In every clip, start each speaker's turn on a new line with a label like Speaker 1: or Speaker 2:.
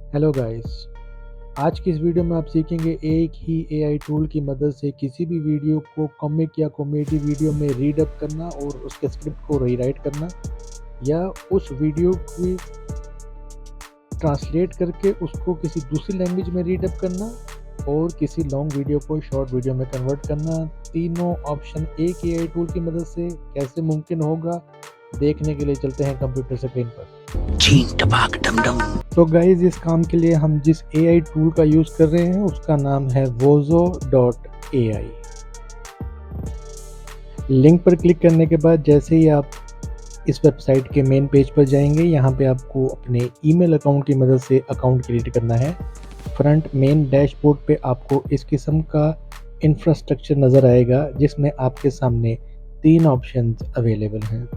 Speaker 1: Hello guys. आज की इस वीडियो में आप सीखेंगे एक ही एआई टूल की मदद से किसी भी वीडियो को कॉमिक या कॉमेडी वीडियो में रीडअप करना और उसके स्क्रिप्ट को रीराइट करना, या उस वीडियो की ट्रांसलेट करके उसको किसी दूसरी लैंग्वेज में रीडअप करना और किसी लॉन्ग वीडियो को शॉर्ट वीडियो में कन्वर्ट करना। तीनों ऑप्शन एक एआई टूल की मदद से कैसे मुमकिन होगा, देखने के लिए चलते हैं कंप्यूटर स्क्रीन पर। तो गाइज, इस काम के लिए हम जिस एआई टूल का यूज़ कर रहे हैं उसका नाम है Vozo.ai। लिंक पर क्लिक करने के बाद जैसे ही आप इस वेबसाइट के मेन पेज पर जाएंगे, यहाँ पे आपको अपने ईमेल अकाउंट की मदद से अकाउंट क्रिएट करना है। फ्रंट मेन डैशबोर्ड पे आपको इस किस्म का इंफ्रास्ट्रक्चर नज़र आएगा जिसमें आपके सामने 3 ऑप्शंस अवेलेबल हैं,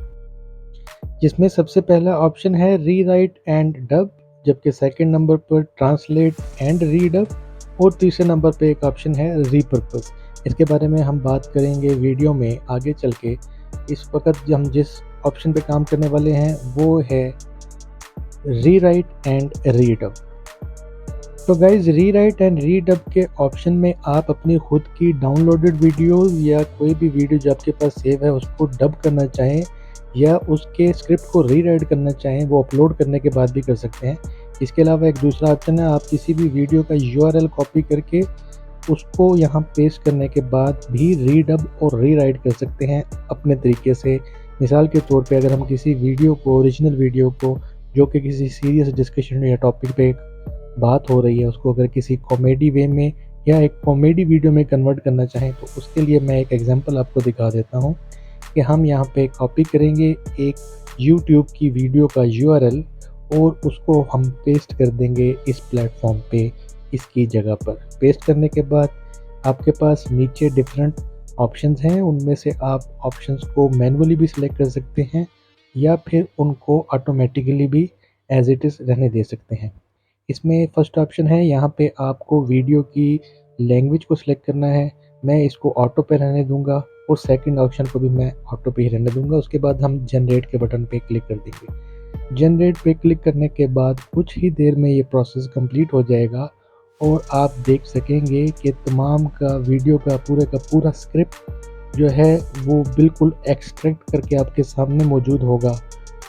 Speaker 1: जिसमें सबसे पहला ऑप्शन है रीराइट एंड डब, जबकि सेकंड नंबर पर ट्रांसलेट एंड रीडअप और तीसरे नंबर पे एक ऑप्शन है रीपर्पस। इसके बारे में हम बात करेंगे वीडियो में आगे चल के। इस वक्त हम जिस ऑप्शन पे काम करने वाले हैं वो है रीराइट एंड रीडअप। तो गाइज, रीराइट एंड रीडअप के ऑप्शन में आप अपनी खुद की डाउनलोडेड वीडियोस या कोई भी वीडियो जो आपके पास सेव है उसको डब करना चाहें या उसके स्क्रिप्ट को रीराइट करना चाहें, वो अपलोड करने के बाद भी कर सकते हैं। इसके अलावा एक दूसरा ऑप्शन है, आप किसी भी वीडियो का यूआरएल कॉपी करके उसको यहाँ पेस्ट करने के बाद भी रीडब और रीराइट कर सकते हैं अपने तरीके से। मिसाल के तौर पे अगर हम किसी वीडियो को, ओरिजिनल वीडियो को जो कि किसी सीरियस डिस्कशन या टॉपिक पे बात हो रही है, उसको अगर किसी कॉमेडी वे में या एक कॉमेडी वीडियो में कन्वर्ट करना चाहें, तो उसके लिए मैं एक एग्जांपल आपको दिखा देता हूँ कि हम यहाँ पे कॉपी करेंगे एक YouTube की वीडियो का यूआरएल और उसको हम पेस्ट कर देंगे इस प्लेटफॉर्म पे, इसकी जगह पर। पेस्ट करने के बाद आपके पास नीचे डिफरेंट ऑप्शंस हैं, उनमें से आप ऑप्शंस को मैन्युअली भी सिलेक्ट कर सकते हैं या फिर उनको ऑटोमेटिकली भी एज इट इज़ रहने दे सकते हैं। इसमें फर्स्ट ऑप्शन है, यहाँ पे आपको वीडियो की लैंग्वेज को सिलेक्ट करना है। मैं इसको ऑटो पे रहने दूंगा और सेकंड ऑप्शन को भी मैं ऑटो पे ही रहने दूंगा। उसके बाद हम जनरेट के बटन पे क्लिक कर देंगे। जनरेट पे क्लिक करने के बाद कुछ ही देर में ये प्रोसेस कंप्लीट हो जाएगा और आप देख सकेंगे कि तमाम का वीडियो का पूरा स्क्रिप्ट जो है वो बिल्कुल एक्सट्रैक्ट करके आपके सामने मौजूद होगा।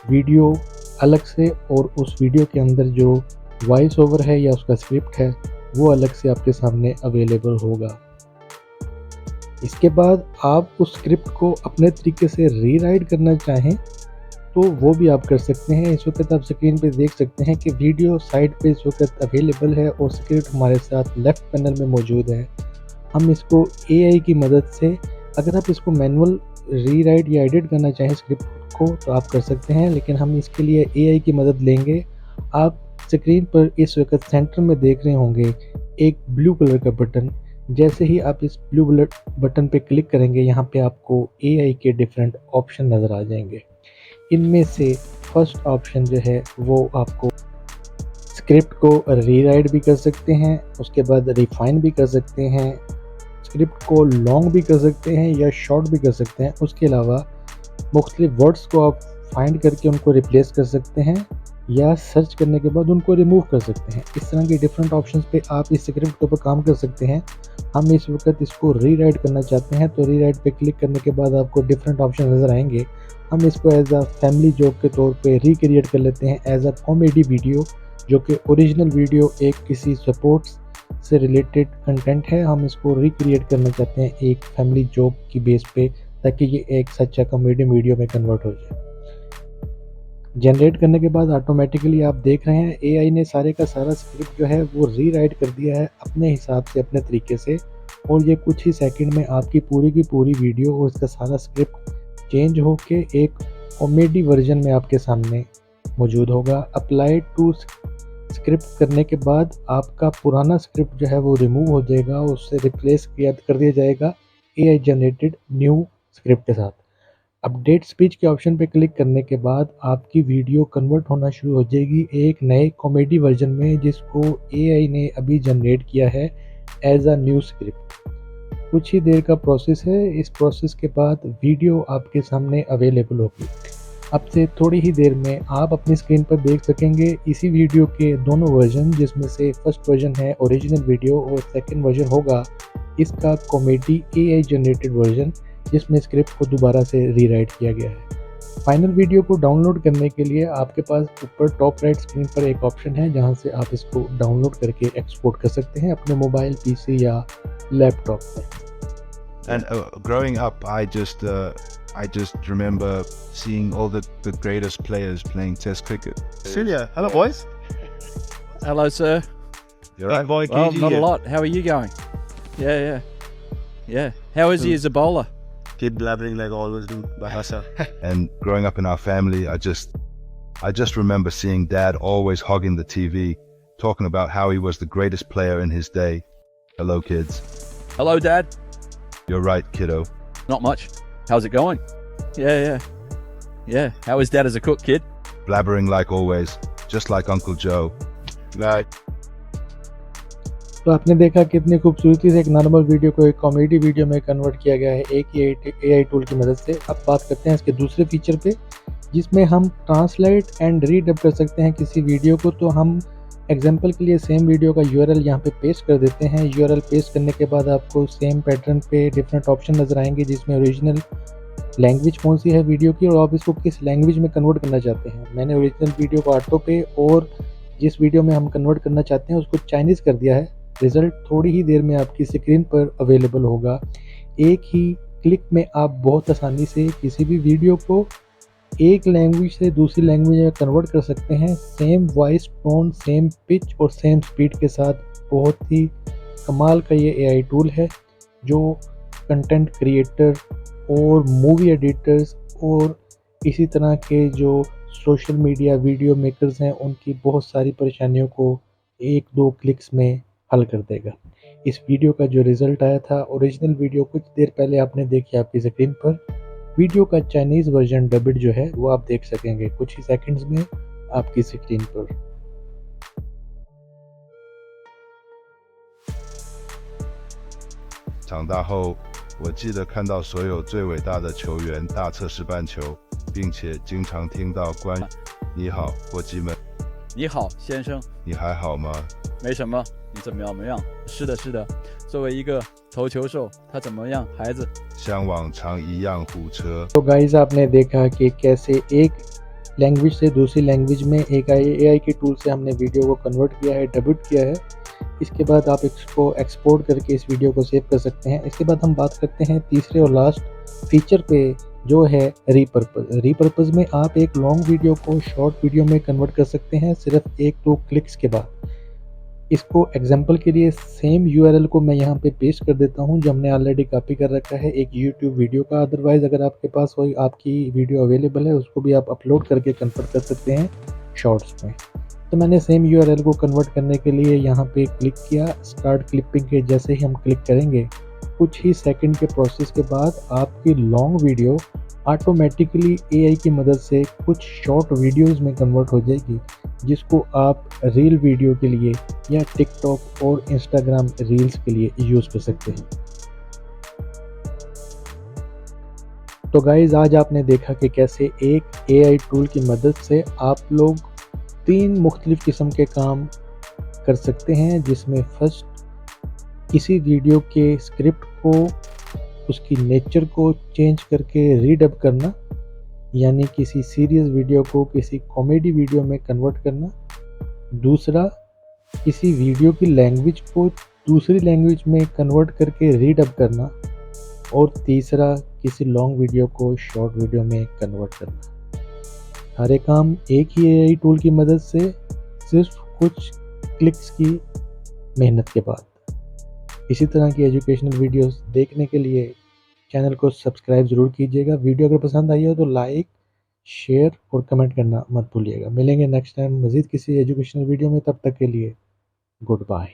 Speaker 1: वीडियो अलग से और उस वीडियो के अंदर जो वॉइस ओवर है या उसका स्क्रिप्ट है वो अलग से आपके सामने अवेलेबल होगा। इसके बाद आप उस स्क्रिप्ट को अपने तरीके से रीराइट करना चाहें तो वो भी आप कर सकते हैं। इस वक्त आप स्क्रीन पे देख सकते हैं कि वीडियो साइड पे इस वक्त अवेलेबल है और स्क्रिप्ट हमारे साथ लेफ्ट पैनल में मौजूद है। हम इसको एआई की मदद से, अगर आप इसको मैनुअल रीराइट या एडिट करना चाहें स्क्रिप्ट को तो आप कर सकते हैं, लेकिन हम इसके लिए एआई की मदद लेंगे। आप स्क्रीन पर इस वक्त सेंटर में देख रहे होंगे एक ब्लू कलर का बटन। जैसे ही आप इस ब्लू बटन पे क्लिक करेंगे, यहाँ पे आपको एआई के डिफरेंट ऑप्शन नज़र आ जाएंगे। इनमें से फर्स्ट ऑप्शन जो है वो आपको स्क्रिप्ट को रीराइट भी कर सकते हैं, उसके बाद रिफाइन भी कर सकते हैं, स्क्रिप्ट को लॉन्ग भी कर सकते हैं या शॉर्ट भी कर सकते हैं। उसके अलावा मुख्तलिफ वर्ड्स को आप फाइंड करके उनको रिप्लेस कर सकते हैं या सर्च करने के बाद उनको रिमूव कर सकते हैं। इस तरह के डिफरेंट ऑप्शंस पे आप इस स्क्रिप्ट के ऊपर काम कर सकते हैं। हम इस वक्त इसको रीराइट करना चाहते हैं तो रीराइट पे क्लिक करने के बाद आपको डिफरेंट ऑप्शन नज़र आएंगे। हम इसको एज अ फैमिली जोक के तौर पे रिक्रिएट कर लेते हैं एज अ कॉमेडी वीडियो, जो कि ओरिजिनल वीडियो एक किसी स्पोर्ट्स से रिलेटेड कंटेंट है। हम इसको रिक्रिएट करना चाहते हैं एक फैमिली जोक की बेस पे, ताकि ये एक सच्चा कॉमेडी वीडियो में कन्वर्ट हो जाए। जनरेट करने के बाद ऑटोमेटिकली आप देख रहे हैं एआई ने सारे का सारा स्क्रिप्ट जो है वो रीराइट कर दिया है अपने हिसाब से, अपने तरीके से, और ये कुछ ही सेकंड में आपकी पूरी की पूरी वीडियो और इसका सारा स्क्रिप्ट चेंज होके एक कॉमेडी वर्जन में आपके सामने मौजूद होगा। अप्लाई टू स्क्रिप्ट करने के बाद आपका पुराना स्क्रिप्ट जो है वो रिमूव हो जाएगा और उससे रिप्लेस कर दिया जाएगा एआई जनरेटेड न्यू स्क्रिप्ट के साथ। अपडेट स्पीच के ऑप्शन पे क्लिक करने के बाद आपकी वीडियो कन्वर्ट होना शुरू हो जाएगी एक नए कॉमेडी वर्जन में, जिसको एआई ने अभी जनरेट किया है एज अ न्यू स्क्रिप्ट। कुछ ही देर का प्रोसेस है। इस प्रोसेस के बाद वीडियो आपके सामने अवेलेबल होगी। अब से थोड़ी ही देर में आप अपनी स्क्रीन पर देख सकेंगे इसी वीडियो के दोनों वर्जन, जिसमें से फर्स्ट वर्जन है ओरिजिनल वीडियो और सेकंड वर्जन होगा इसका कॉमेडी एआई जनरेटेड वर्जन, जिसमें स्क्रिप्ट को दोबारा से रीराइट किया गया है। फाइनल वीडियो को डाउनलोड करने के लिए आपके पास ऊपर टॉप राइट स्क्रीन पर एक ऑप्शन है जहां से आप इसको डाउनलोड करके एक्सपोर्ट कर सकते हैं अपने मोबाइल, पीसी या लैपटॉप में।
Speaker 2: And growing up, I just remember seeing all the greatest players playing Test cricket.
Speaker 3: Celia, hello boys.
Speaker 4: Hello, sir.
Speaker 3: You're right, boy.
Speaker 4: Well,
Speaker 3: KG
Speaker 4: not
Speaker 3: here.
Speaker 4: a lot. How are you going? Yeah. How is he as a bowler?
Speaker 3: Keep blabbering like I always do by myself.
Speaker 2: And growing up in our family, I just remember seeing Dad always hogging the TV, talking about how he was the greatest player in his day. Hello, kids.
Speaker 4: Hello, Dad.
Speaker 2: You're right, kiddo.
Speaker 4: Not much. How's it going? Yeah. How is Dad as a cook, kid?
Speaker 2: Blabbering like always, just like Uncle Joe.
Speaker 3: Right.
Speaker 1: तो आपने देखा कितनी खूबसूरती से एक normal video को एक comedy video में कन्वर्ट किया गया है एक एआई टूल की मदद से। अब बात करते हैं इसके दूसरे फीचर पे, जिसमें हम ट्रांसलेट एंड रीडअप कर सकते हैं किसी वीडियो को। तो हम एग्जांपल के लिए सेम वीडियो का यूआरएल यहाँ पे पेस्ट कर देते हैं। यूआरएल पेस्ट करने के बाद आपको सेम पैटर्न पे डिफरेंट ऑप्शन नज़र आएंगे, जिसमें ओरिजिनल लैंग्वेज कौन सी है वीडियो की और आप इसको किस लैंग्वेज में कन्वर्ट करना चाहते हैं। मैंने ओरिजिनल वीडियो को ऑटो पे और जिस वीडियो में हम कन्वर्ट करना चाहते हैं उसको चाइनीज़ कर दिया है। रिज़ल्ट थोड़ी ही देर में आपकी स्क्रीन पर अवेलेबल होगा। एक ही क्लिक में आप बहुत आसानी से किसी भी वीडियो को एक लैंग्वेज से दूसरी लैंग्वेज में कन्वर्ट कर सकते हैं, same voice tone, same pitch और सेम स्पीड के साथ। बहुत ही कमाल का ये एआई टूल है जो कंटेंट क्रिएटर और मूवी एडिटर्स और इसी तरह के जो सोशल मीडिया वीडियो मेकर्स हैं उनकी बहुत सारी परेशानियों को एक दो क्लिक्स में हल कर देगा। इस वीडियो का जो रिज़ल्ट आया था, ओरिजिनल वीडियो कुछ देर पहले आपने देखी आपकी स्क्रीन पर। वीडियो का चाइनीज़ वर्जन डबिड जो है वो आप देख सकेंगे कुछ ही सेकंड्स में आपकी स्क्रीन पर।
Speaker 2: 长大后，我记得看到所有最伟大的球员大测试半球，并且经常听到关于“你好，伙计们，
Speaker 4: 你好，先生。
Speaker 2: 你还好吗？”
Speaker 4: 没什么，你怎么样？是的。作为一个投球手，他怎么样？孩子
Speaker 2: 像往常一样胡扯。
Speaker 1: तो गाइस आपने देखा कि कैसे एक लैंग्वेज से दूसरी लैंग्वेज में एक एआई के टूल से हमने वीडियो को कन्वर्ट किया है, डबिट किया है। इसके बाद आप इसको एक्सपोर्ट करके इस वीडियो को सेव कर सकते हैं। इसके बाद हम बात करते हैं तीसरे और लास्ट फीचर पे, जो है रीपर्पज़। रीपर्पज़ में आप एक लॉन्ग वीडियो को शॉर्ट वीडियो में कन्वर्ट कर सकते हैं सिर्फ एक दो क्लिक्स के बाद। इसको एग्जांपल के लिए सेम यूआरएल को मैं यहाँ पे पेस्ट कर देता हूँ जो हमने ऑलरेडी कॉपी कर रखा है एक यूट्यूब वीडियो का। अदरवाइज़ अगर आपके पास कोई आपकी वीडियो अवेलेबल है उसको भी आप अपलोड करके कन्वर्ट कर सकते हैं शॉर्ट्स में। तो मैंने सेम यूआरएल को कन्वर्ट करने के लिए यहाँ पे क्लिक किया। स्टार्ट क्लिपिंग के जैसे ही हम क्लिक करेंगे कुछ ही सेकंड के प्रोसेस के बाद आपकी लॉन्ग वीडियो ऑटोमेटिकली एआई की मदद से कुछ शॉर्ट वीडियोस में कन्वर्ट हो जाएगी, जिसको आप रील वीडियो के लिए या टिकटॉक और इंस्टाग्राम रील्स के लिए यूज़ कर सकते हैं। तो गाइज़ आज आपने देखा कि कैसे एक एआई टूल की मदद से आप लोग 3 मुख्तलिफ़ किस्म के काम कर सकते हैं, जिसमें फर्स्ट किसी वीडियो के स्क्रिप्ट को, उसकी नेचर को चेंज करके रीडअप करना, यानी किसी सीरियस वीडियो को किसी कॉमेडी वीडियो में कन्वर्ट करना। दूसरा, किसी वीडियो की लैंग्वेज को दूसरी लैंग्वेज में कन्वर्ट करके रीडअप करना। और तीसरा, किसी लॉन्ग वीडियो को शॉर्ट वीडियो में कन्वर्ट करना। हर एक काम एक ही एआई टूल की मदद से सिर्फ कुछ क्लिक्स की मेहनत के बाद। इसी तरह की एजुकेशनल वीडियोस देखने के लिए चैनल को सब्सक्राइब ज़रूर कीजिएगा। वीडियो अगर पसंद आई हो तो लाइक, शेयर और कमेंट करना मत भूलिएगा। मिलेंगे नेक्स्ट टाइम मज़ीद किसी एजुकेशनल वीडियो में, तब तक के लिए गुड बाय।